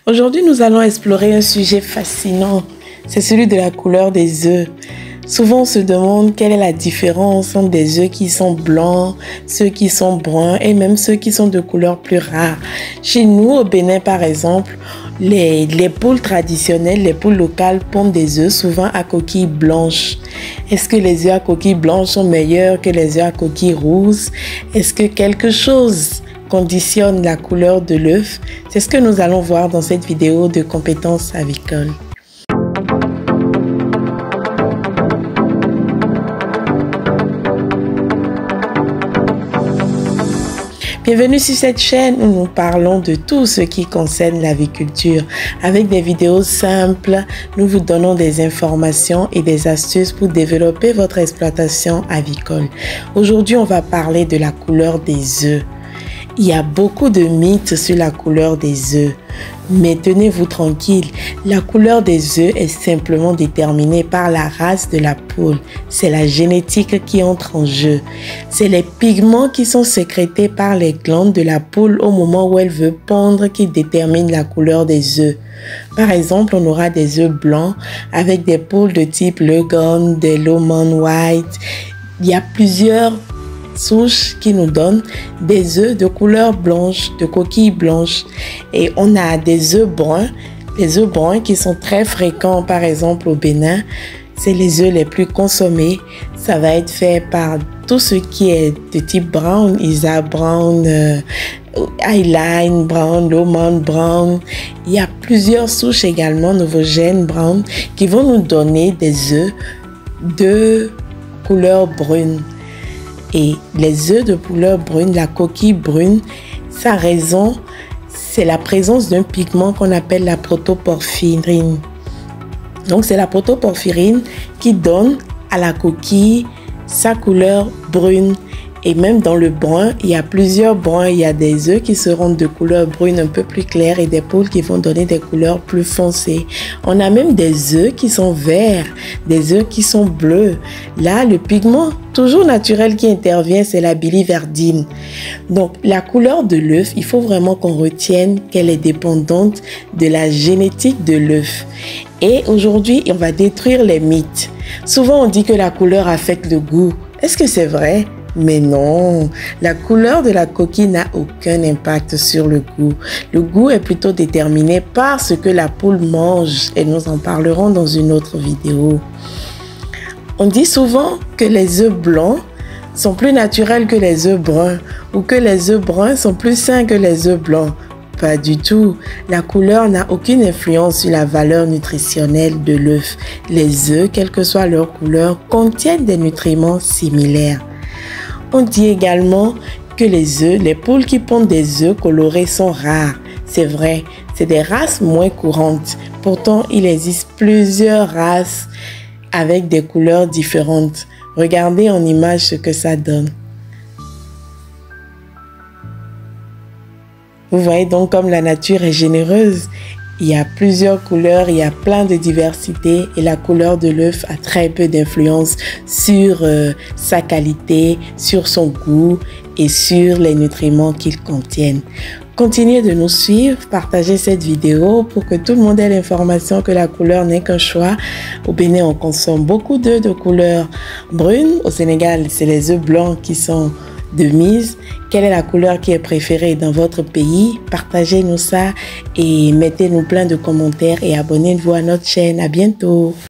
Aujourd'hui, nous allons explorer un sujet fascinant, c'est celui de la couleur des œufs. Souvent, on se demande quelle est la différence entre des œufs qui sont blancs, ceux qui sont bruns et même ceux qui sont de couleur plus rare. Chez nous, au Bénin par exemple, les poules traditionnelles, les poules locales pondent des œufs souvent à coquilles blanches. Est-ce que les œufs à coquilles blanches sont meilleurs que les œufs à coquilles rousses? Est-ce que quelque chose conditionne la couleur de l'œuf? C'est ce que nous allons voir dans cette vidéo de compétences avicoles. Bienvenue sur cette chaîne où nous parlons de tout ce qui concerne l'aviculture. Avec des vidéos simples, nous vous donnons des informations et des astuces pour développer votre exploitation avicole. Aujourd'hui, on va parler de la couleur des œufs. Il y a beaucoup de mythes sur la couleur des œufs. Mais tenez-vous tranquille, la couleur des œufs est simplement déterminée par la race de la poule. C'est la génétique qui entre en jeu. C'est les pigments qui sont sécrétés par les glandes de la poule au moment où elle veut pondre qui déterminent la couleur des œufs. Par exemple, on aura des œufs blancs avec des poules de type Leghorn, des Lowman White. Il y a plusieurs souches qui nous donnent des œufs de couleur blanche, de coquilles blanches. Et on a des œufs bruns qui sont très fréquents, par exemple au Bénin. C'est les œufs les plus consommés. Ça va être fait par tout ce qui est de type brown, Isa brown, Highline brown, Lowman brown. Il y a plusieurs souches également, Novogène brown, qui vont nous donner des œufs de couleur brune. Et les œufs de couleur brune, la coquille brune, sa raison, c'est la présence d'un pigment qu'on appelle la protoporphyrine. Donc, c'est la protoporphyrine qui donne à la coquille sa couleur brune. Et même dans le brun, il y a plusieurs bruns. Il y a des œufs qui seront de couleur brune un peu plus claire et des poules qui vont donner des couleurs plus foncées. On a même des œufs qui sont verts, des œufs qui sont bleus. Là, le pigment toujours naturel qui intervient, c'est la biliverdine. Donc, la couleur de l'œuf, il faut vraiment qu'on retienne qu'elle est dépendante de la génétique de l'œuf. Et aujourd'hui, on va détruire les mythes. Souvent, on dit que la couleur affecte le goût. Est-ce que c'est vrai? Mais non, la couleur de la coquille n'a aucun impact sur le goût. Le goût est plutôt déterminé par ce que la poule mange et nous en parlerons dans une autre vidéo. On dit souvent que les œufs blancs sont plus naturels que les œufs bruns ou que les œufs bruns sont plus sains que les œufs blancs. Pas du tout. La couleur n'a aucune influence sur la valeur nutritionnelle de l'œuf. Les œufs, quelle que soit leur couleur, contiennent des nutriments similaires. On dit également que les poules qui pondent des œufs colorés sont rares. C'est vrai, c'est des races moins courantes. Pourtant, il existe plusieurs races avec des couleurs différentes. Regardez en image ce que ça donne. Vous voyez donc comme la nature est généreuse. Il y a plusieurs couleurs, il y a plein de diversité et la couleur de l'œuf a très peu d'influence sur sa qualité, sur son goût et sur les nutriments qu'il contient. Continuez de nous suivre, partagez cette vidéo pour que tout le monde ait l'information que la couleur n'est qu'un choix. Au Bénin, on consomme beaucoup d'œufs de couleur brune. Au Sénégal, c'est les œufs blancs qui sont de mise. Quelle est la couleur qui est préférée dans votre pays? Partagez-nous ça et mettez-nous plein de commentaires et abonnez-vous à notre chaîne. À bientôt.